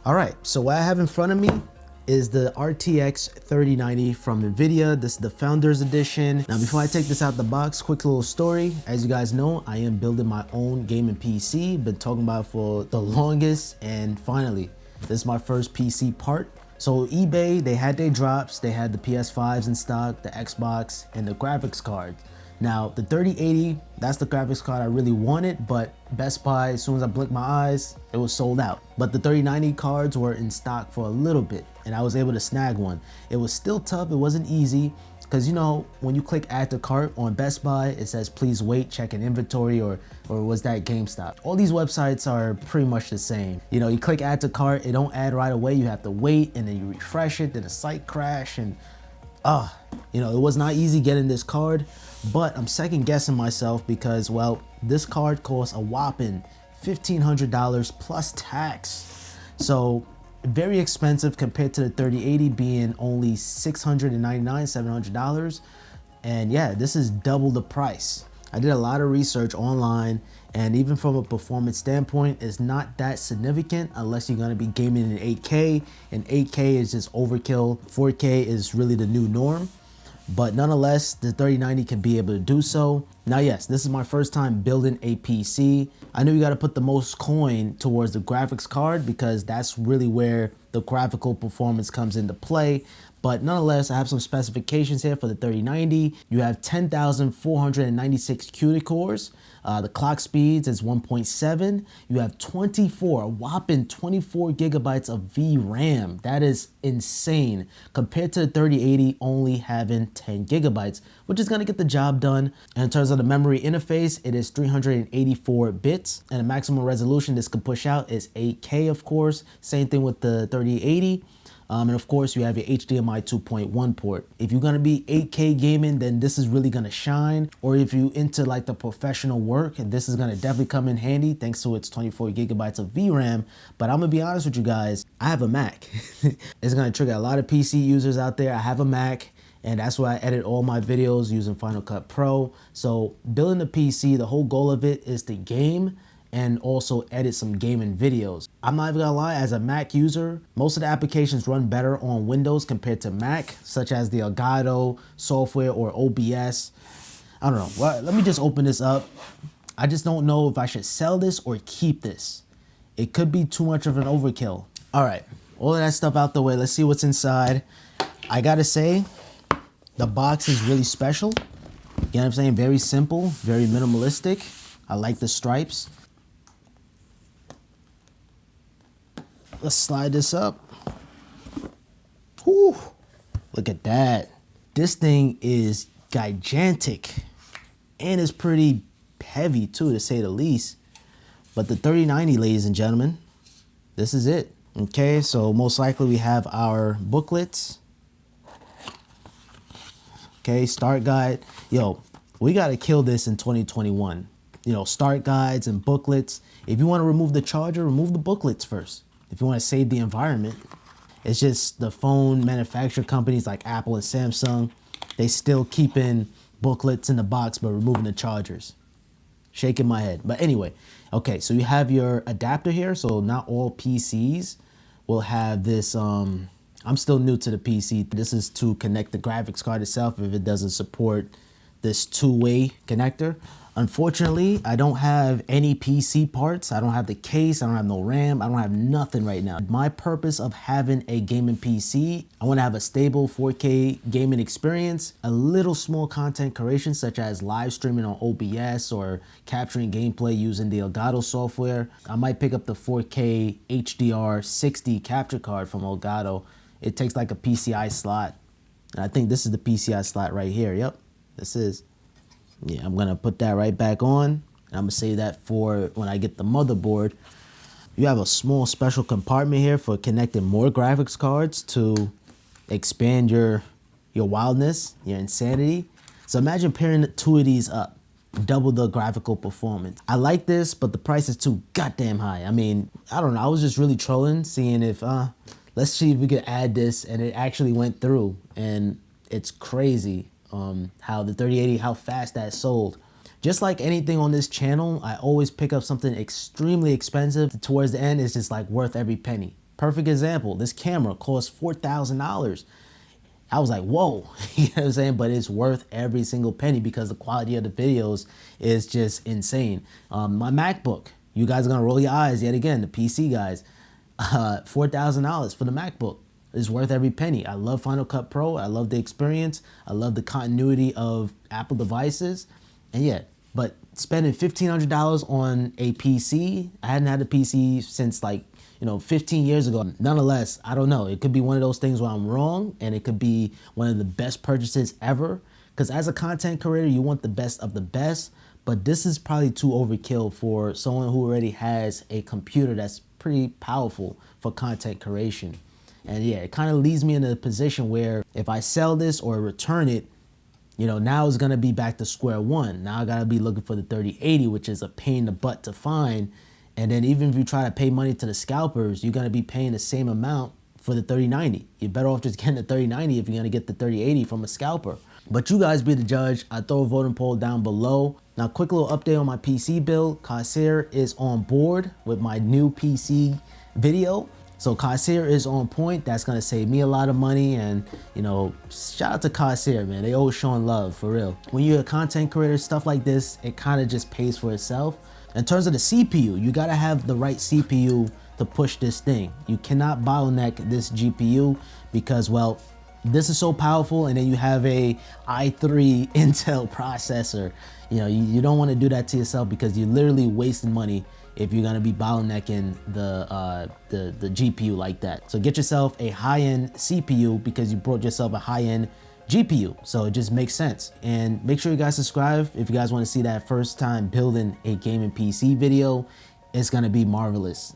All right, so what I have in front of me is the RTX 3090 from Nvidia. This is the Founders Edition. Now, before I take this out the box, quick little story. As you guys know, I am building my own gaming PC. Been talking about it for the longest, and finally, this is my first PC part. So eBay, they had their drops. They had the PS5s in stock, the Xbox, and the graphics card. Now, the 3080, that's the graphics card I really wanted, but Best Buy, as soon as I blinked my eyes, it was sold out. But the 3090 cards were in stock for a little bit, and I was able to snag one. It was still tough, it wasn't easy, because you know, when you click add to cart on Best Buy, it says please wait, check an inventory, or was that GameStop? All these websites are pretty much the same. You know, you click add to cart, it don't add right away, you have to wait, and then you refresh it, then the site crash, and you know, it was not easy getting this card, but I'm second guessing myself because, well, this card costs a whopping $1,500 plus tax. So very expensive compared to the 3080 being only $699, $700. And yeah, this is double the price. I did a lot of research online, and even from a performance standpoint, it's not that significant unless you're gonna be gaming in 8K, and 8K is just overkill. 4K is really the new norm, but nonetheless, the 3090 can be able to do so. Now, yes, this is my first time building a PC. I know you gotta put the most coin towards the graphics card because that's really where the graphical performance comes into play. But nonetheless, I have some specifications here for the 3090. You have 10,496 CUDA cores. The clock speeds is 1.7. You have a whopping 24 gigabytes of VRAM. That is insane compared to the 3080 only having 10 gigabytes, which is gonna get the job done. And in terms of the memory interface, it is 384 bits, and the maximum resolution this can push out is 8K, of course. Same thing with the 3080. And of course, you have your HDMI 2.1 port. If you're gonna be 8K gaming, then this is really gonna shine. Or if you into like the professional work, and this is gonna definitely come in handy thanks to its 24 gigabytes of VRAM. But I'm gonna be honest with you guys, I have a Mac. It's gonna trigger a lot of PC users out there. I have a Mac, and that's why I edit all my videos using Final Cut Pro. So building a PC, the whole goal of it is to game and also edit some gaming videos. I'm not even gonna lie, as a Mac user, most of the applications run better on Windows compared to Mac, such as the Elgato software or OBS. I don't know, well, let me just open this up. I just don't know if I should sell this or keep this. It could be too much of an overkill. All right, all of that stuff out the way, let's see what's inside. I gotta say, the box is really special. You know what I'm saying? Very simple, very minimalistic. I like the stripes. Let's slide this up. Whew, look at that. This thing is gigantic, and it's pretty heavy too, to say the least. But the 3090, ladies and gentlemen, this is it. Okay, so most likely we have our booklets. Okay, start guide. Yo, we gotta kill this in 2021. You know, start guides and booklets. If you wanna remove the charger, remove the booklets first. If you want to save the environment, it's just the phone manufacturer companies like Apple and Samsung, they still keeping booklets in the box but removing the chargers. Shaking my head. But anyway, okay, so you have your adapter here. So not all PCs will have this. I'm still new to the PC. This is to connect the graphics card itself if it doesn't support this two-way connector. Unfortunately, I don't have any PC parts. I don't have the case, I don't have no RAM, I don't have nothing right now. My purpose of having a gaming PC, I wanna have a stable 4K gaming experience, a little small content creation such as live streaming on OBS or capturing gameplay using the Elgato software. I might pick up the 4K HDR 60 capture card from Elgato. It takes like a PCI slot. And I think this is the PCI slot right here, yep. This is, yeah, I'm gonna put that right back on. And I'm gonna save that for when I get the motherboard. You have a small special compartment here for connecting more graphics cards to expand your wildness, your insanity. So imagine pairing two of these up, double the graphical performance. I like this, but the price is too goddamn high. I mean, I don't know, I was just really trolling, seeing if, let's see if we could add this, and it actually went through, and it's crazy. How the 3080, how fast that sold. Just like anything on this channel, I always pick up something extremely expensive. Towards the end, it's just like worth every penny. Perfect example, this camera costs $4,000. I was like, whoa, you know what I'm saying? But it's worth every single penny because the quality of the videos is just insane. My MacBook, you guys are gonna roll your eyes yet again, the PC guys. $4,000 for the MacBook is worth every penny. I love Final Cut Pro. I love the experience. I love the continuity of Apple devices. And yeah, but spending $1,500 on a PC, I hadn't had a PC since like, 15 years ago. Nonetheless, I don't know. It could be one of those things where I'm wrong, and it could be one of the best purchases ever. Because as a content creator, you want the best of the best, but this is probably too overkill for someone who already has a computer that's pretty powerful for content creation. And yeah, it kind of leaves me in a position where if I sell this or return it, now it's gonna be back to square one. Now I gotta be looking for the 3080, which is a pain in the butt to find. And then even if you try to pay money to the scalpers, you're gonna be paying the same amount for the 3090. You're better off just getting the 3090 if you're gonna get the 3080 from a scalper. But you guys be the judge. I throw a voting poll down below. Now, quick little update on my PC build. Corsair is on board with my new PC video. So Corsair is on point. That's gonna save me a lot of money, and shout out to Corsair, man. They always showing love, for real. When you're a content creator, stuff like this, it kind of just pays for itself. In terms of the CPU, you gotta have the right CPU to push this thing. You cannot bottleneck this GPU because, well, this is so powerful, and then you have a i3 Intel processor. You don't want to do that to yourself because you're literally wasting money if you're gonna be bottlenecking the GPU like that. So get yourself a high-end CPU because you brought yourself a high-end GPU. So it just makes sense. And make sure you guys subscribe if you guys want to see that first time building a gaming PC video. It's gonna be marvelous.